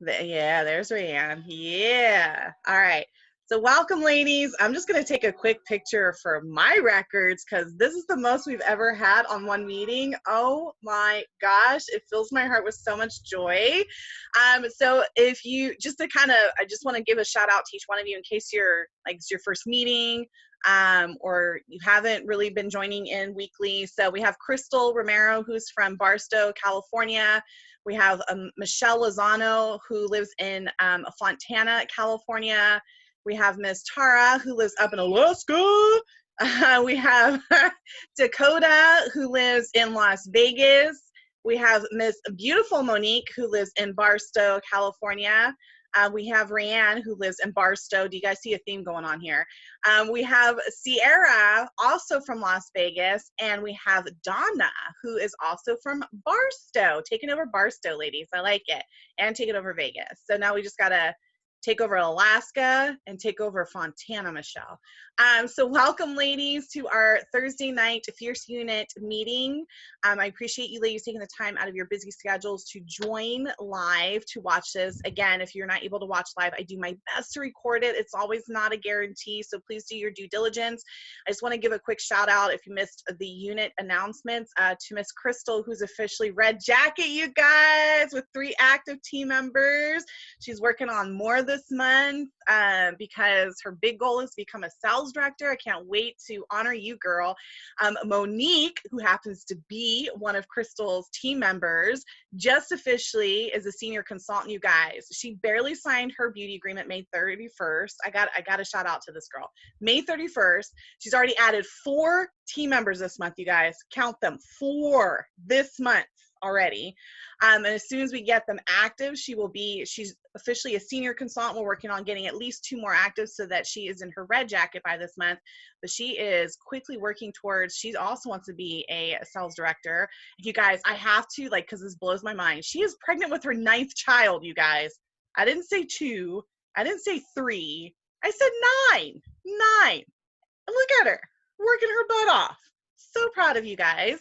Yeah, there's Rayanne. Yeah. All right. So welcome, ladies. I'm just going to take a quick picture for my records because this is the most we've ever had on one meeting. Oh my gosh, it fills my heart with so much joy. So if you just to kind of, I just want to give a shout out to each one of you in case you're like it's your first meeting. Or you haven't really been joining in weekly. So we have Crystal Romero, who's from Barstow, California. We have Michelle Lozano, who lives in Fontana, California. We have Miss Tara, who lives up in Alaska. We have Dakota, who lives in Las Vegas. We have Miss Beautiful Monique, who lives in Barstow, California. We have Rayanne, who lives in Barstow. Do you guys see a theme going on here? We have Sierra, also from Las Vegas, and we have Donna, who is also from Barstow, taking over Barstow, ladies. I like it, and taking over Vegas. So now we just gotta take over Alaska and take over Fontana, Michelle. So welcome, ladies, to our Thursday night Fierce Unit meeting. I appreciate you ladies taking the time out of your busy schedules to join live to watch this. Again, if you're not able to watch live, I do my best to record it. It's always not a guarantee, so please do your due diligence. I just want to give a quick shout out if you missed the unit announcements to Miss Crystal, who's officially Red Jacket, you guys, with 3 active team members. She's working on more this month because her big goal is to become a sales director. I can't wait to honor you, girl. Monique, who happens to be one of Crystal's team members, just officially is a senior consultant, you guys. She barely signed her beauty agreement May 31st. I got a shout out to this girl. May 31st. She's already added 4 team members this month, you guys. Count them, 4 this month already. And as soon as we get them active, she's officially a senior consultant. We're working on getting at least 2 more active so that she is in her red jacket by this month. But she is quickly working towards, she also wants to be a sales director. You guys, I have to, like, because this blows my mind. She is pregnant with her 9th child, you guys. I didn't say 2. I didn't say 3. I said 9. 9. And look at her, working her butt off. So proud of you guys.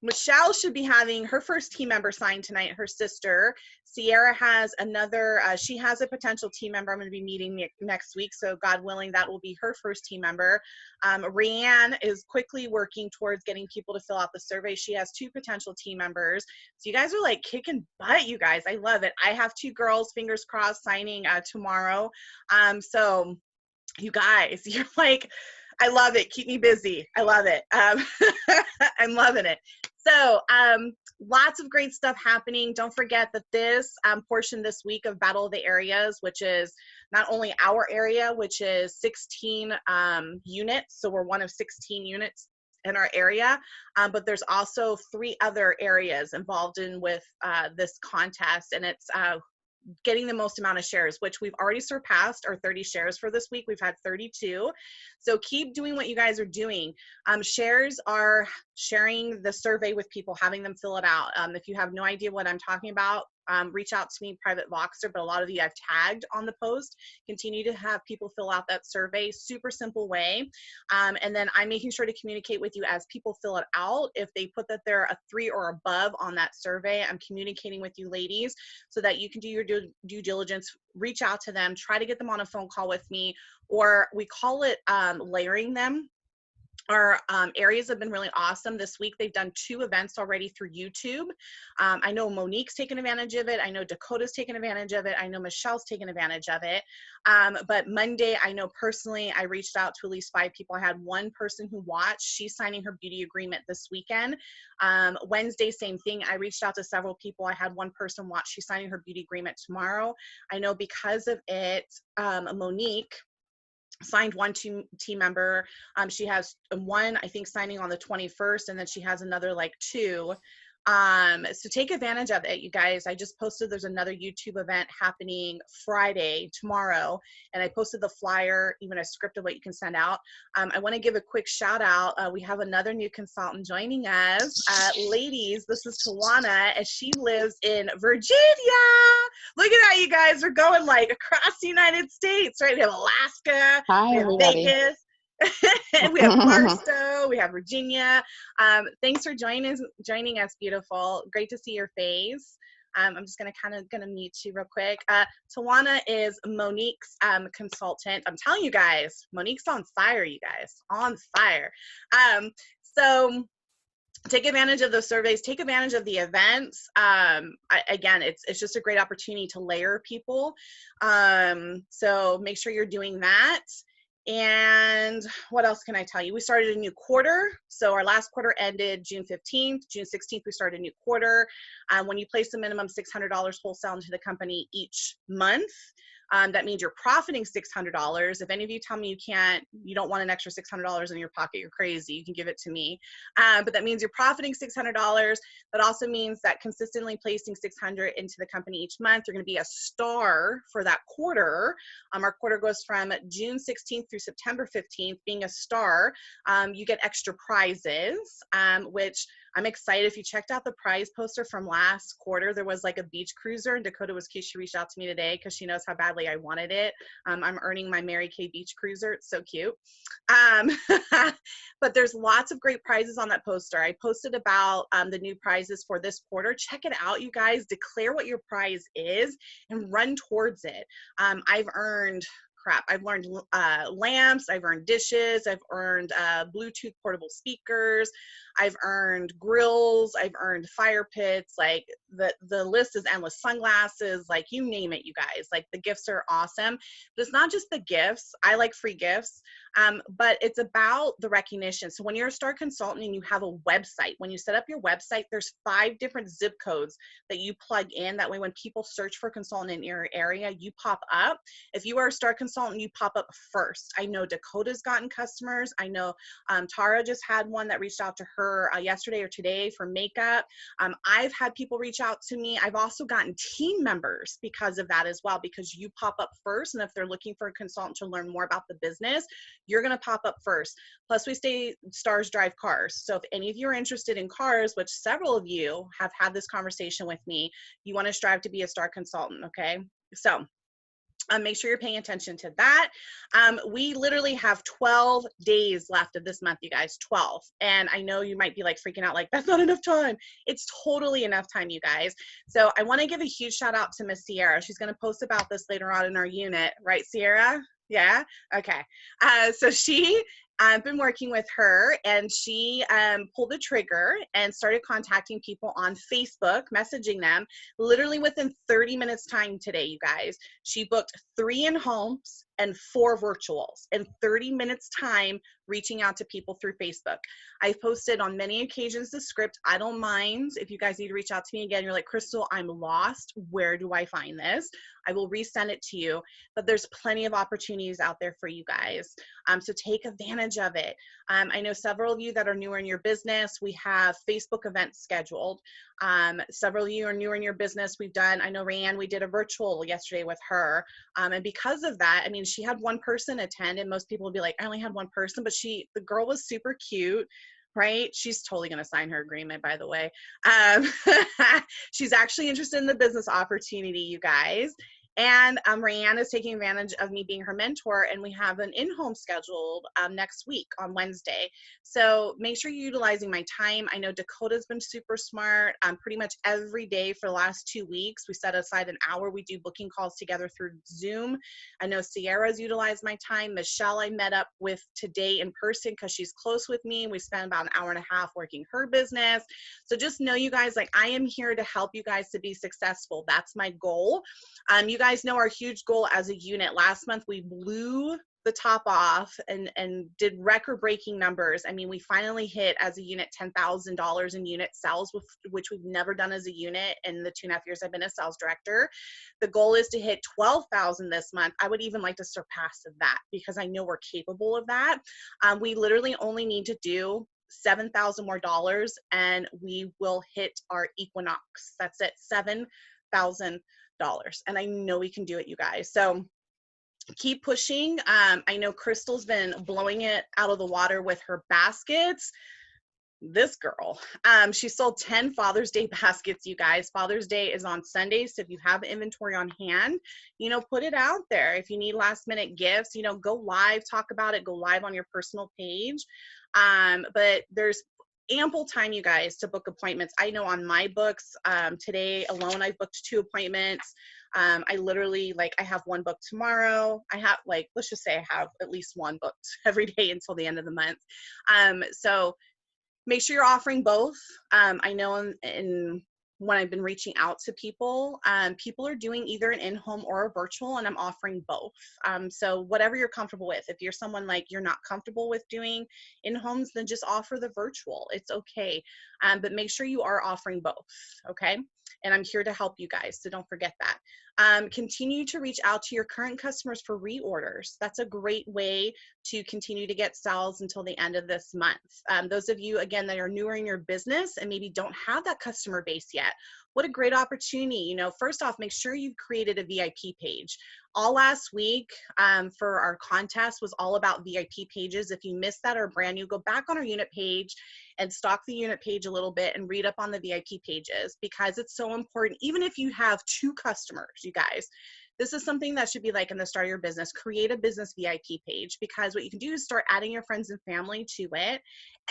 Michelle should be having her first team member signed tonight, her sister. Sierra has another, she has a potential team member I'm going to be meeting next week, so God willing, that will be her first team member. Rayanne is quickly working towards getting people to fill out the survey. She has 2 potential team members. So you guys are like kicking butt, you guys. I love it. I have 2 girls, fingers crossed, signing tomorrow. So you guys, you're like, I love it. Keep me busy. I love it. I'm loving it. So lots of great stuff happening. Don't forget that this portion this week of Battle of the Areas, which is not only our area, which is 16 units. So we're one of 16 units in our area, but there's also 3 other areas involved in with this contest, and it's getting the most amount of shares, which we've already surpassed our 30 shares for this week. We've had 32. So keep doing what you guys are doing. Shares are sharing the survey with people, having them fill it out. If you have no idea what I'm talking about, reach out to me, Private Voxer, but a lot of you I've tagged on the post. Continue to have people fill out that survey, super simple way. And then I'm making sure to communicate with you as people fill it out. If they put that they're a 3 or above on that survey, I'm communicating with you ladies so that you can do your due diligence, reach out to them, try to get them on a phone call with me, or we call it layering them. Our areas have been really awesome. This week, they've done 2 events already through YouTube. I know Monique's taken advantage of it. I know Dakota's taken advantage of it. I know Michelle's taken advantage of it. But Monday, I know personally, I reached out to at least 5 people. I had 1 person who watched. She's signing her beauty agreement this weekend. Wednesday, same thing. I reached out to several people. I had 1 person watch. She's signing her beauty agreement tomorrow. I know because of it, Monique signed 1 team member. She has 1, I think, signing on the 21st, and then she has another like 2. So take advantage of it, you guys. I just posted there's another YouTube event happening Friday, tomorrow, and I posted the flyer, even a script of what you can send out. I want to give a quick shout out. We have another new consultant joining us. Ladies, this is Tawana, and she lives in Virginia. Look at that, you guys. We're going like across the United States, right? We have Alaska, Hi, we have everybody. Vegas. We have Barstow, we have Virginia. Thanks for joining us, beautiful. Great to see your face. I'm just gonna meet you real quick. Tawana is Monique's consultant. I'm telling you guys, Monique's on fire, you guys, on fire. So take advantage of those surveys, take advantage of the events. Again, it's just a great opportunity to layer people. So make sure you're doing that. And what else can I tell you? We started a new quarter. So our last quarter ended June 15th. June 16th, we started a new quarter. When you place a minimum $600 wholesale into the company each month, that means you're profiting $600. If any of you tell me you don't want an extra $600 in your pocket, you're crazy. You can give it to me. But that means you're profiting $600. That also means that consistently placing $600 into the company each month, you're going to be a star for that quarter. Our quarter goes from June 16th through September 15th. Being a star, you get extra prizes, which I'm excited. If you checked out the prize poster from last quarter, there was like a beach cruiser, and Dakota was cute. She reached out to me today because she knows how badly I wanted it. I'm earning my Mary Kay beach cruiser. It's so cute. But there's lots of great prizes on that poster. I posted about the new prizes for this quarter. Check it out, you guys. Declare what your prize is and run towards it. I've earned lamps, I've earned dishes, I've earned Bluetooth portable speakers, I've earned grills, I've earned fire pits. Like the list is endless. Sunglasses, like you name it, you guys. Like the gifts are awesome. But it's not just the gifts. I like free gifts. But it's about the recognition. So when you're a star consultant and you have a website, when you set up your website, there's 5 different zip codes that you plug in. That way when people search for consultant in your area, you pop up. If you are a star consultant, you pop up first. I know Dakota's gotten customers. I know Tara just had one that reached out to her yesterday or today for makeup. I've had people reach out to me. I've also gotten team members because of that as well, because you pop up first. And if they're looking for a consultant to learn more about the business, you're going to pop up first. Plus, we say stars drive cars. So if any of you are interested in cars, which several of you have had this conversation with me, you want to strive to be a star consultant, okay? So make sure you're paying attention to that. We literally have 12 days left of this month, you guys, 12. And I know you might be like freaking out, like, that's not enough time. It's totally enough time, you guys. So I want to give a huge shout out to Miss Sierra. She's going to post about this later on in our unit, right, Sierra? Yeah? Okay. So I've been working with her, and she pulled the trigger and started contacting people on Facebook, messaging them literally within 30 minutes time today, you guys. She booked 3 in-homes and 4 virtuals in 30 minutes time, reaching out to people through Facebook. I've posted on many occasions the script. I don't mind if you guys need to reach out to me again. You're like, Crystal, I'm lost. Where do I find this? I will resend it to you, but there's plenty of opportunities out there for you guys. So take advantage of it. I know several of you that are newer in your business, we have Facebook events scheduled. Several of you are newer in your business. I know Rayanne, we did a virtual yesterday with her. And because of that, I mean, she had 1 person attend, and most people would be like, I only had 1 person, but the girl was super cute. Right? She's totally going to sign her agreement, by the way. She's actually interested in the business opportunity, you guys. And Rayanne is taking advantage of me being her mentor, and we have an in-home scheduled next week on Wednesday. So make sure you're utilizing my time. I know Dakota's been super smart. Pretty much every day for the last 2 weeks, we set aside an hour. We do booking calls together through Zoom. I know Sierra's utilized my time. Michelle I met up with today in person because she's close with me. We spent about an hour and a half working her business. So just know, you guys, like, I am here to help you guys to be successful. That's my goal. You guys know our huge goal as a unit. Last month, we blew the top off and did record-breaking numbers. I mean, we finally hit as a unit $10,000 in unit sales, which we've never done as a unit in the 2.5 years I've been a sales director. The goal is to hit 12,000 this month. I would even like to surpass that because I know we're capable of that. We literally only need to do $7,000 more and we will hit our equinox. That's it, $7,000. And I know we can do it, you guys. So keep pushing. I know Crystal's been blowing it out of the water with her baskets. This girl, she sold 10 Father's Day baskets, you guys. Father's Day is on Sunday, so if you have inventory on hand, put it out there. If you need last minute gifts, go live, talk about it, go live on your personal page. But there's ample time, you guys, to book appointments. I know on my books, today alone, I've booked 2 appointments. I literally, like, I have 1 booked tomorrow. I have, like, let's just say I have at least 1 booked every day until the end of the month. So make sure you're offering both. I know when I've been reaching out to people, people are doing either an in-home or a virtual, and I'm offering both. So whatever you're comfortable with. If you're someone like you're not comfortable with doing in-homes, then just offer the virtual. It's okay. But make sure you are offering both, okay? And I'm here to help you guys, so don't forget that. Continue to reach out to your current customers for reorders. That's a great way to continue to get sales until the end of this month. Those of you, again, that are newer in your business and maybe don't have that customer base yet, what a great opportunity. You know, first off, make sure you've created a VIP page. All last week for our contest was all about VIP pages. If you missed that or brand new, go back on our unit page and stalk the unit page a little bit and read up on the VIP pages, because it's so important. Even if you have 2 customers, you guys, this is something that should be like in the start of your business. Create a business VIP page, because what you can do is start adding your friends and family to it.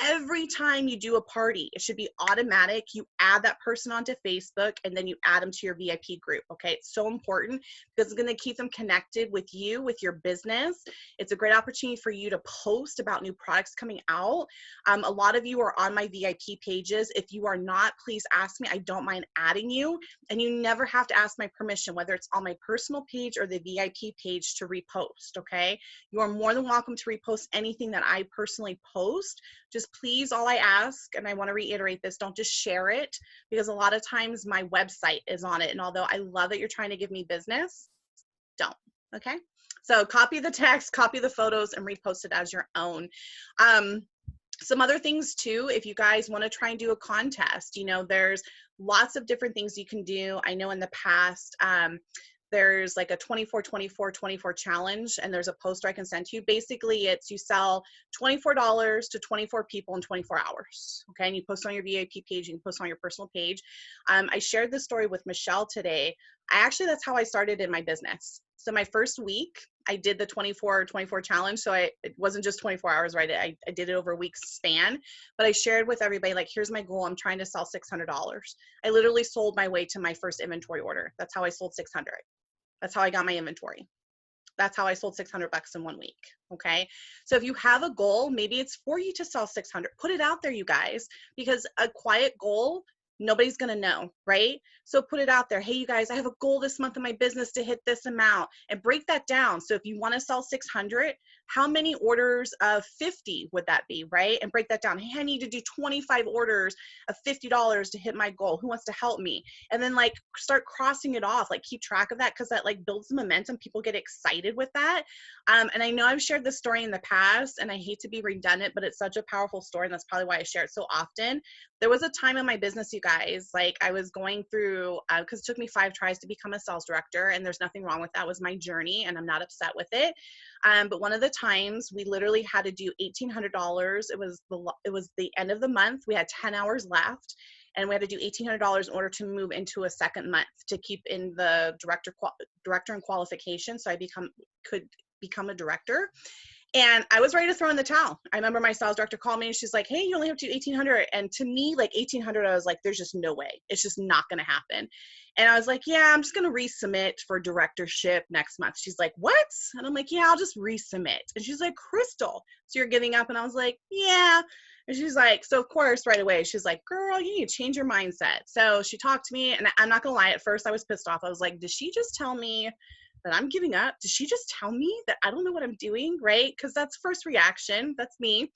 Every time you do a party, it should be automatic. You add that person onto Facebook and then you add them to your VIP group. Okay, it's so important because it's going to keep them connected with you, with your business. It's a great opportunity for you to post about new products coming out. A lot of you are on my VIP pages. If you are not, please ask me. I don't mind adding you, and you never have to ask my permission, whether it's on my personal page or the VIP page, to repost. Okay, you are more than welcome to repost anything that I personally post. Just please, all I ask, and I want to reiterate this, don't just share it, because a lot of times my website is on it. And although I love that you're trying to give me business, don't, okay? So copy the text, copy the photos, and repost it as your own. Some other things too, if you guys want to try and do a contest, you know, there's lots of different things you can do. I know in the past, there's like a 24-24-24 challenge, and there's a poster I can send to you. Basically, it's you sell $24 to 24 people in 24 hours. Okay, and you post on your VIP page, you can post on your personal page. I shared this story with Michelle today. That's how I started in my business. So my first week, I did the 24-24 challenge. So it wasn't just 24 hours, right? I did it over a week's span, but I shared with everybody, like, here's my goal. I'm trying to sell $600. I literally sold my way to my first inventory order. That's how I sold 600. That's how I got my inventory. That's how I sold $600 in 1 week. Okay. So if you have a goal, maybe it's for you to sell 600, put it out there, you guys, because a quiet goal, nobody's going to know, right? So put it out there. Hey, you guys, I have a goal this month in my business to hit this amount, and break that down. So if you want to sell 600, how many orders of 50 would that be, right? And break that down. Hey, I need to do 25 orders of $50 to hit my goal. Who wants to help me? And then, like, start crossing it off, like keep track of that, because that, like, builds momentum. People get excited with that. And I know I've shared this story in the past, and I hate to be redundant, but it's such a powerful story, and that's probably why I share it so often. There was a time in my business, you guys, like, I was going through, because it took me 5 tries to become a sales director, and there's nothing wrong with that. It was my journey, and I'm not upset with it. But one of the times we literally had to do $1,800. It was the end of the month. We had 10 hours left, and we had to do $1,800 in order to move into a second month to keep in the director and qualification, so I could become a director. And I was ready to throw in the towel. I remember my sales director called me, and she's like, hey, you only have to do 1,800. And to me, like, 1,800, I was like, there's just no way. It's just not going to happen. And I was like, yeah, I'm just going to resubmit for directorship next month. She's like, what? And I'm like, yeah, I'll just resubmit. And she's like, Crystal, so you're giving up? And I was like, yeah. And she's like, so of course, right away, she's like, girl, you need to change your mindset. So she talked to me, and I'm not going to lie, at first I was pissed off. I was like, did she just tell me that I'm giving up? Did she just tell me that I don't know what I'm doing, right? Because that's first reaction. That's me.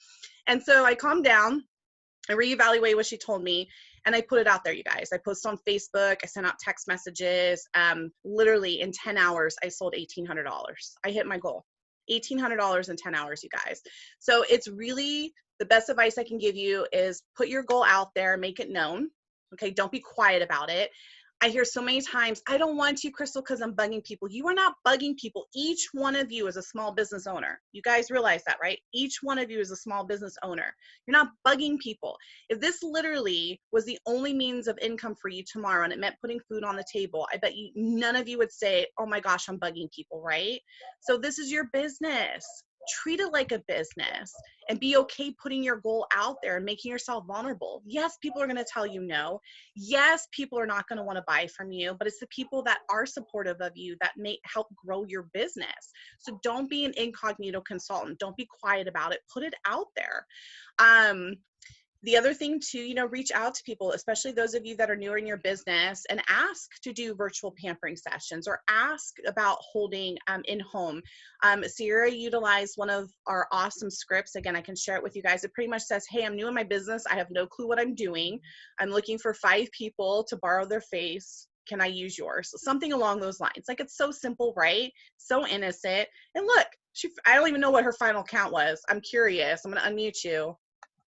And so I calmed down, I reevaluated what she told me, and I put it out there, you guys. I posted on Facebook. I sent out text messages. Literally in 10 hours, I sold $1,800. I hit my goal. $1,800 in 10 hours, you guys. So it's really, the best advice I can give you is put your goal out there, make it known. Okay, don't be quiet about it. I hear so many times, I don't want you, Crystal, because I'm bugging people. You are not bugging people. Each one of you is a small business owner. You guys realize that, right? Each one of you is a small business owner. You're not bugging people. If this literally was the only means of income for you tomorrow, and it meant putting food on the table, I bet you none of you would say, oh my gosh, I'm bugging people, right? So this is your business. treat it like a business and be okay putting your goal out there and making yourself vulnerable. Yes, people are going to tell you no. Yes, people are not going to want to buy from you, but it's the people that are supportive of you that may help grow your business. So don't be an incognito consultant. Don't be quiet about it. Put it out there. The other thing too, reach out to people, especially those of you that are newer in your business, and ask to do virtual pampering sessions or ask about holding in-home. Sierra utilized one of our awesome scripts. Again, I can share it with you guys. It pretty much says, hey, I'm new in my business. I have no clue what I'm doing. I'm looking for 5 people to borrow their face. Can I use yours? Something along those lines. Like, it's so simple, right? So innocent. And look, I don't even know what her final count was. I'm curious. I'm going to unmute you.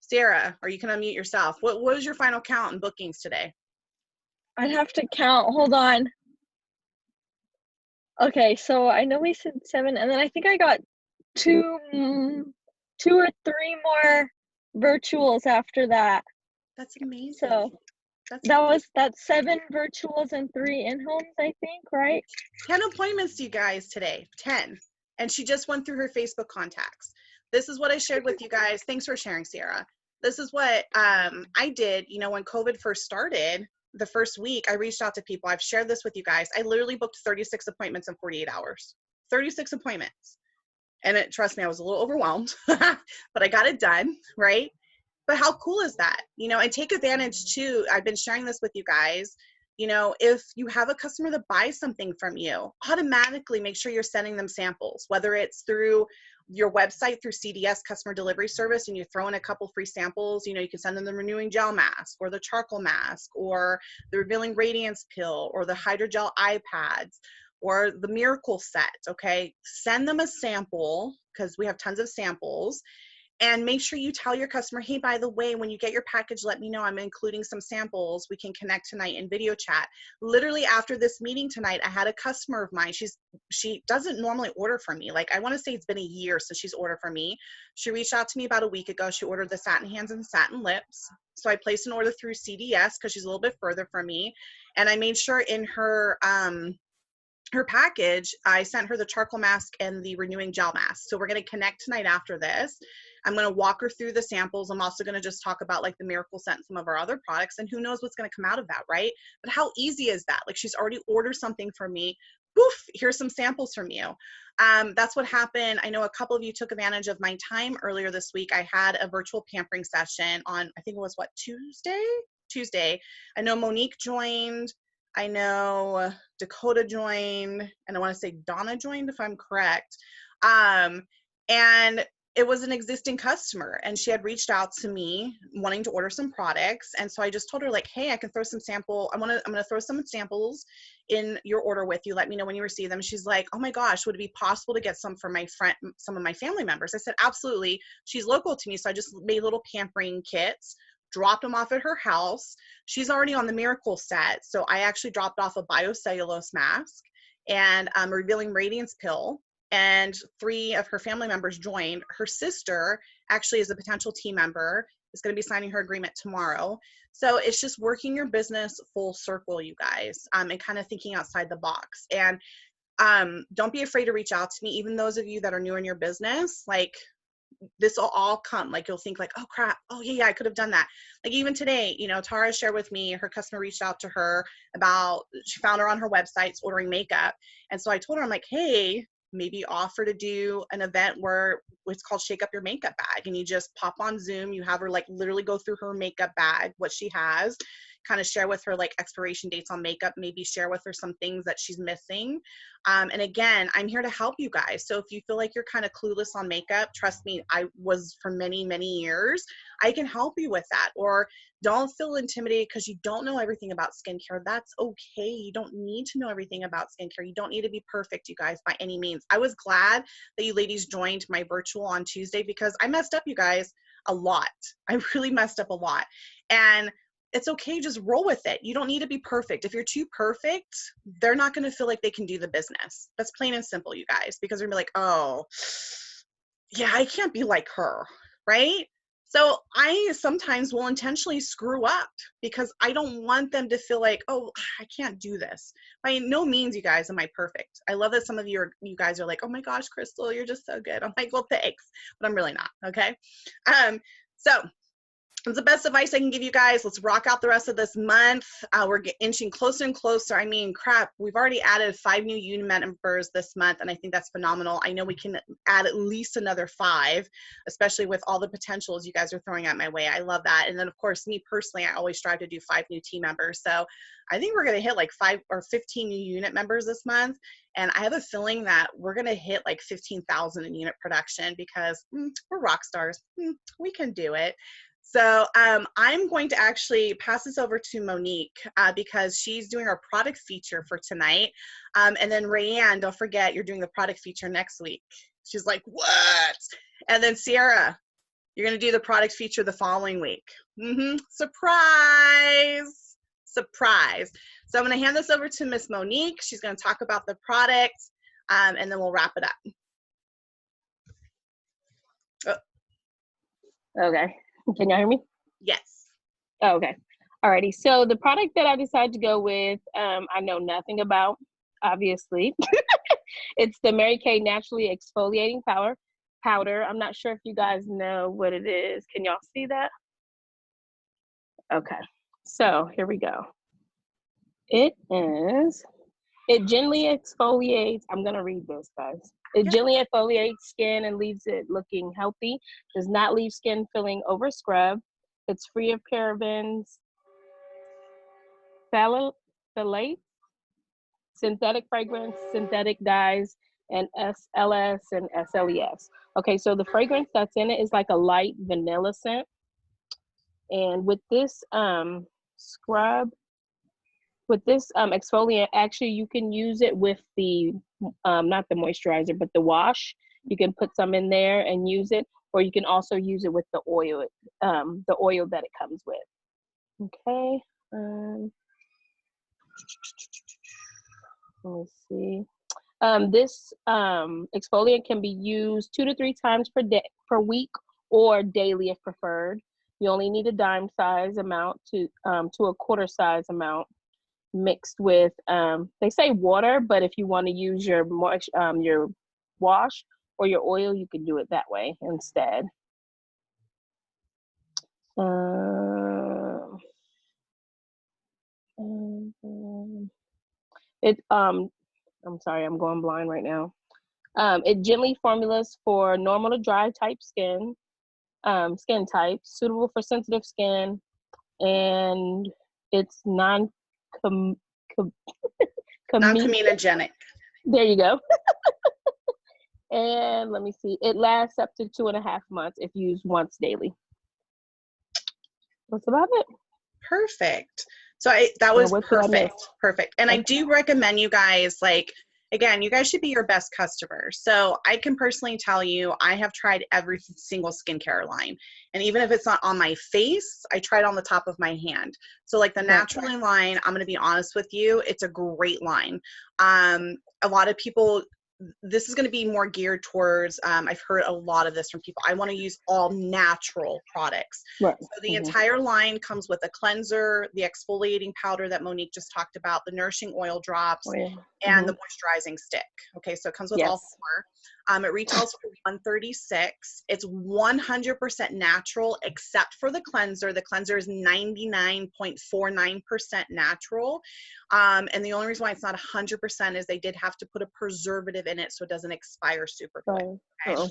Sarah, or you can unmute yourself. What was your final count in bookings today? I'd have to count. Hold on. Okay, so I know we said 7, and then I think I got 2 or 3 more virtuals after that. That's amazing. So that's 7 virtuals and 3 in-homes, I think, right? 10 appointments, you guys, today. 10. And she just went through her Facebook contacts. This is what I shared with you guys. Thanks for sharing, Sarah. This is what I did, when COVID first started. The first week, I reached out to people. I've shared this with you guys. I literally booked 36 appointments in 48 hours. 36 appointments. And trust me, I was a little overwhelmed, but I got it done, right? But how cool is that? And take advantage too. I've been sharing this with you guys. If you have a customer that buys something from you, automatically make sure you're sending them samples, whether it's through your website, through CDS, customer delivery service, and you throw in a couple free samples. You can send them the renewing gel mask or the charcoal mask or the revealing radiance pill or the hydrogel eye pads or the miracle set. Okay, send them a sample, because we have tons of samples. And make sure you tell your customer, hey, by the way, when you get your package, let me know. I'm including some samples. We can connect tonight in video chat. Literally after this meeting tonight, I had a customer of mine. She doesn't normally order from me. Like, I want to say it's been a year since she's ordered from me. She reached out to me about a week ago. She ordered the satin hands and satin lips. So I placed an order through CDS because she's a little bit further from me. And I made sure in her package, I sent her the charcoal mask and the renewing gel mask. So we're going to connect tonight after this. I'm going to walk her through the samples. I'm also going to just talk about like the miracle scent and some of our other products, and who knows what's going to come out of that, right? But how easy is that? Like, she's already ordered something from me. Poof, here's some samples from you. That's what happened. I know a couple of you took advantage of my time earlier this week. I had a virtual pampering session on, I think it was what, Tuesday. I know Monique joined. I know Dakota joined, and I want to say Donna joined, if I'm correct. And it was an existing customer, and she had reached out to me wanting to order some products. And so I just told her, like, hey, I can throw some sample. I'm going to throw some samples in your order with you. Let me know when you receive them. She's like, oh my gosh, would it be possible to get some for some of my family members? I said, absolutely. She's local to me. So I just made little pampering kits, dropped them off at her house. She's already on the miracle set. So I actually dropped off a biocellulose mask and a revealing radiance pill, and 3 of her family members joined. Her sister actually is a potential team member, is going to be signing her agreement tomorrow. So it's just working your business full circle, you guys, and kind of thinking outside the box. And don't be afraid to reach out to me. Even those of you that are new in your business, like, this will all come. Like, you'll think like, oh crap, oh yeah, I could have done that. Like, even today, Tara shared with me, her customer reached out to her about, she found her on her website ordering makeup. And so I told her, I'm like, hey, maybe offer to do an event where it's called Shake Up Your Makeup Bag, and you just pop on Zoom, you have her like literally go through her makeup bag, what she has, kind of share with her like expiration dates on makeup, maybe share with her some things that she's missing. And again, I'm here to help you guys. So if you feel like you're kind of clueless on makeup, trust me, I was for many, many years. I can help you with that. Or don't feel intimidated because you don't know everything about skincare. That's okay. You don't need to know everything about skincare. You don't need to be perfect, you guys, by any means. I was glad that you ladies joined my virtual on Tuesday, because I messed up, you guys, a lot. I really messed up a lot. And it's okay, just roll with it. You don't need to be perfect. If you're too perfect, they're not going to feel like they can do the business. That's plain and simple, you guys, because they're going to be like, oh, yeah, I can't be like her, right? So I sometimes will intentionally screw up because I don't want them to feel like, oh, I can't do this. By no means, you guys, am I perfect. I love that some of you guys are like, oh my gosh, Crystal, you're just so good. I'm like, well, thanks, but I'm really not. Okay. So it's the best advice I can give you guys. Let's rock out the rest of this month. We're inching closer and closer. I mean, crap, we've already added 5 new unit members this month, and I think that's phenomenal. I know we can add at least another 5, especially with all the potentials you guys are throwing at my way. I love that. And then, of course, me personally, I always strive to do 5 new team members. So I think we're going to hit like 5 or 15 new unit members this month. And I have a feeling that we're going to hit like 15,000 in unit production because we're rock stars. We can do it. So I'm going to actually pass this over to Monique because she's doing our product feature for tonight. And then Rayanne, don't forget, you're doing the product feature next week. She's like, what? And then Sierra, you're going to do the product feature the following week. Surprise! Surprise. So I'm going to hand this over to Miss Monique. She's going to talk about the product, and then we'll wrap it up. Okay. Can you hear me? Yes. Oh, okay. Alrighty. So the product that I decided to go with, I know nothing about, obviously. It's the Mary Kay Naturally Exfoliating Powder. I'm not sure if you guys know what it is. Can y'all see that? Okay. So here we go. It gently exfoliates. I'm going to read this, guys. It gently exfoliates skin and leaves it looking healthy. Does not leave skin feeling over scrubbed. It's free of parabens, phthalates, synthetic fragrance, synthetic dyes, and SLS and SLES. Okay, so the fragrance that's in it is like a light vanilla scent. And with this exfoliant, actually you can use it with the, not the moisturizer, but the wash. You can put some in there and use it, or you can also use it with the oil that it comes with. Okay. Let's see. This exfoliant can be used 2 to 3 times per week or daily if preferred. You only need a dime size amount to a quarter size amount mixed with, they say water, but if you want to use your wash or your oil, you can do it that way instead. I'm sorry, I'm going blind right now. It gently formulas for normal to dry type skin type, suitable for sensitive skin, and it's non-comedogenic. There you go. And let me see, it lasts up to 2.5 months if used once daily. That's about it. Perfect. So that was perfect. And I do recommend you guys, like, again, you guys should be your best customer. So I can personally tell you, I have tried every single skincare line. And even if it's not on my face, I tried on the top of my hand. So like the Naturally line, I'm going to be honest with you, it's a great line. A lot of people, this is going to be more geared towards, I've heard a lot of this from people. I want to use all natural products. Right. So the entire line comes with a cleanser, the exfoliating powder that Monique just talked about, the nourishing oil drops, and the moisturizing stick. Okay, so it comes with all 4. It retails for $136. It's 100% natural except for the cleanser. The cleanser is 99.49% natural. And the only reason why it's not 100% is they did have to put a preservative in it so it doesn't expire super quick. Okay?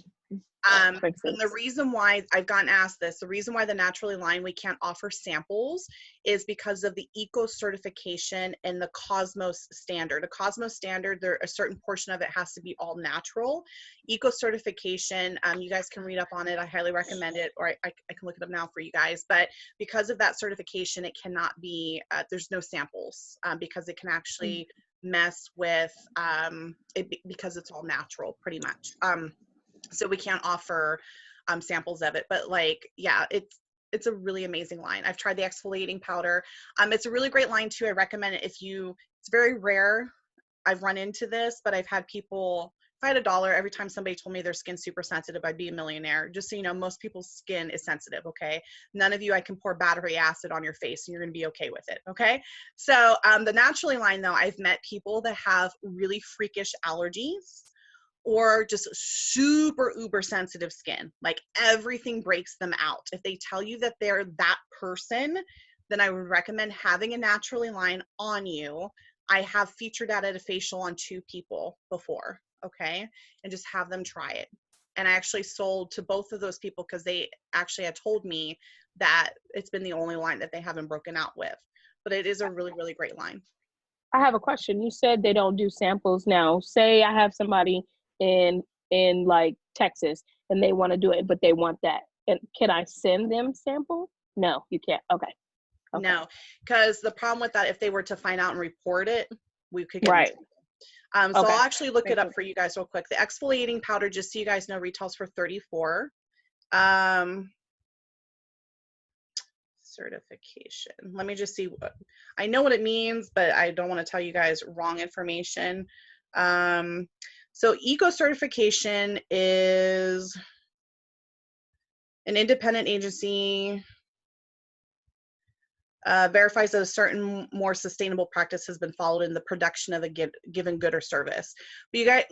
And the reason why I've gotten asked this, the reason why the Naturally line we can't offer samples is because of the eco certification and the Cosmos standard. A Cosmos standard, a certain portion of it has to be all natural. Eco certification, you guys can read up on it. I highly recommend it, or I can look it up now for you guys. But because of that certification, it cannot be, there's no samples because it can actually mess with it because it's all natural pretty much. So we can't offer samples of it, but like, yeah, it's a really amazing line. I've tried the exfoliating powder. It's a really great line too. I recommend it it's very rare I've run into this, but I've had people I had $1 every time somebody told me their skin's super sensitive, I'd be a millionaire. Just so you know, most people's skin is sensitive, okay? None of you, I can pour battery acid on your face and you're gonna be okay with it, okay? So the Naturally line though, I've met people that have really freakish allergies or just super uber sensitive skin. Like everything breaks them out. If they tell you that they're that person, then I would recommend having a Naturally line on you. I have featured that at a facial on 2 people before, okay? And just have them try it. And I actually sold to both of those people because they actually had told me that it's been the only line that they haven't broken out with. But it is a really, really great line. I have a question. You said they don't do samples now. Say I have somebody in like Texas and they want to do it, but they want that. And can I send them sample? No, you can't. Okay. No, because the problem with that, if they were to find out and report it, we could get Right. So Okay. I'll actually look it Thank up you. for you guys real quick. The exfoliating powder, just so you guys know, retails for $34. Certification. Let me just see what I know what it means, but I don't want to tell you guys wrong information. So eco certification is an independent agency verifies that a certain more sustainable practice has been followed in the production of a given good or service. But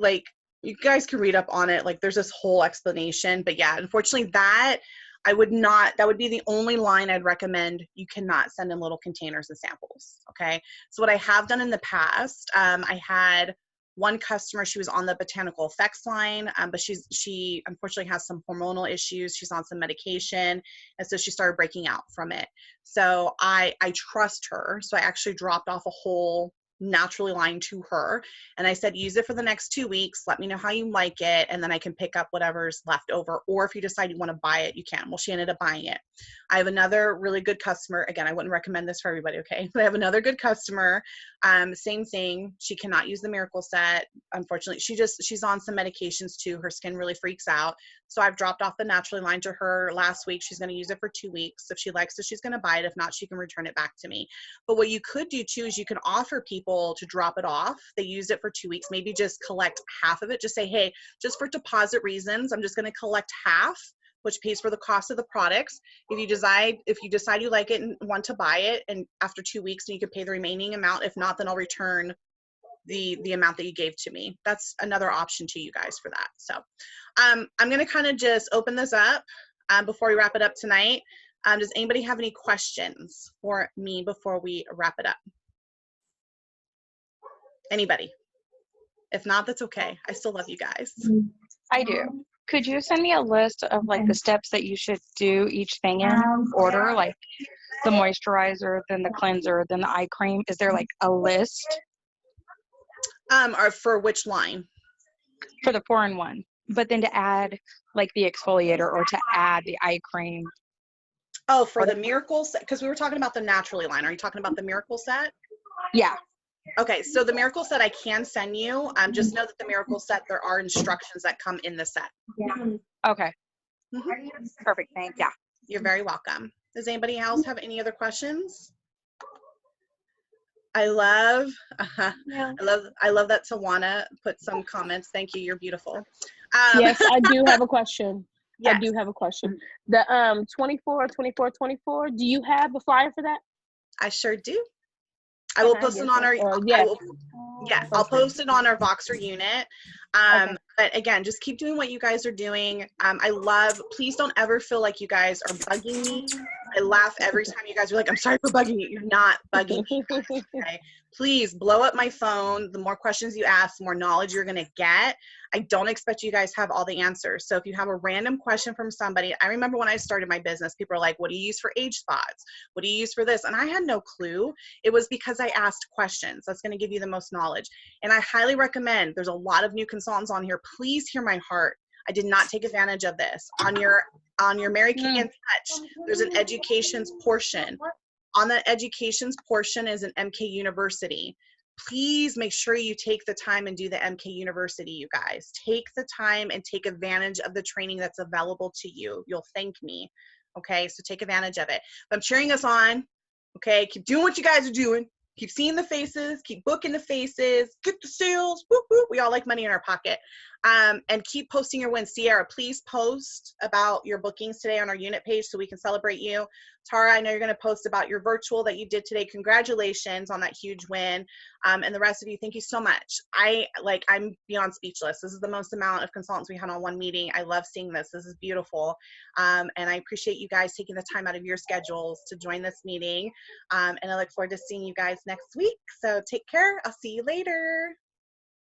you guys can read up on it. Like there's this whole explanation, but yeah, unfortunately that would be the only line I'd recommend. You cannot send in little containers and samples. Okay. So what I have done in the past, I had one customer, she was on the botanical effects line, but she unfortunately has some hormonal issues. She's on some medication. And so she started breaking out from it. So I trust her. So I actually dropped off a whole Naturally line to her. And I said, use it for the next 2 weeks. Let me know how you like it. And then I can pick up whatever's left over. Or if you decide you want to buy it, you can. Well, she ended up buying it. I have another really good customer. Again, I wouldn't recommend this for everybody, okay? But I have another good customer. Same thing. She cannot use the Miracle Set. Unfortunately, she's on some medications too. Her skin really freaks out. So I've dropped off the Naturally line to her last week. She's going to use it for 2 weeks. If she likes it, she's going to buy it. If not, she can return it back to me. But what you could do too is you can offer people to drop it off. They use it for 2 weeks, maybe just collect half of it. Just say, hey, just for deposit reasons, I'm just going to collect half, which pays for the cost of the products. If you decide you like it and want to buy it, and after 2 weeks, then you can pay the remaining amount. If not, then I'll return the amount that you gave to me. That's another option to you guys for that. So I'm going to kind of just open this up before we wrap it up tonight. Does anybody have any questions for me before we wrap it up? Anybody? If not, that's okay. I still love you guys. I do. Could you send me a list of like the steps that you should do each thing in order, like the moisturizer, then the cleanser, then the eye cream? Is there like a list? Or for which line? For the 4-in-1, but then to add like the exfoliator or to add the eye cream. Oh, for the Miracle Set, because we were talking about the Naturally line. Are you talking about the Miracle Set? Yeah. Okay, so the Miracle Set I can send you. Just know that the Miracle Set, there are instructions that come in the set. Okay. Perfect. Thanks. Yeah. You're very welcome. Does anybody else have any other questions? I love that Tawana put some comments. Thank you. You're beautiful. Yes, I do have a question. Yes. I do have a question. The 24, 24, 24, do you have a flyer for that? I sure do. I will post it on our, I'll post it on our Voxer unit. But again, just keep doing what you guys are doing. Please don't ever feel like you guys are bugging me. I laugh every time you guys are like, I'm sorry for bugging you. You're not bugging me. Okay? Please blow up my phone. The more questions you ask, the more knowledge you're going to get. I don't expect you guys to have all the answers. So if you have a random question from somebody, I remember when I started my business, people are like, what do you use for age spots? What do you use for this? And I had no clue. It was because I asked questions. That's going to give you the most knowledge. And I highly recommend, there's a lot of new consultants on here. Please hear my heart. I did not take advantage of this. On your Mary Kay in Touch, there's an educations portion. On that educations portion is an MK University. Please make sure you take the time and do the MK University, you guys. Take the time and take advantage of the training that's available to you. You'll thank me. Okay, so take advantage of it. I'm cheering us on. Okay, keep doing what you guys are doing. keep seeing the faces, keep booking the faces, get the sales, whoop, whoop. We all like money in our pocket. And keep posting your wins. Sierra, please post about your bookings today on our unit page so we can celebrate you. Tara, I know you're going to post about your virtual that you did today. Congratulations on that huge win. And the rest of you, thank you so much. I'm beyond speechless. This is the most amount of consultants we had on one meeting. I love seeing this. This is beautiful. And I appreciate you guys taking the time out of your schedules to join this meeting. And I look forward to seeing you guys next week. So take care. I'll see you later.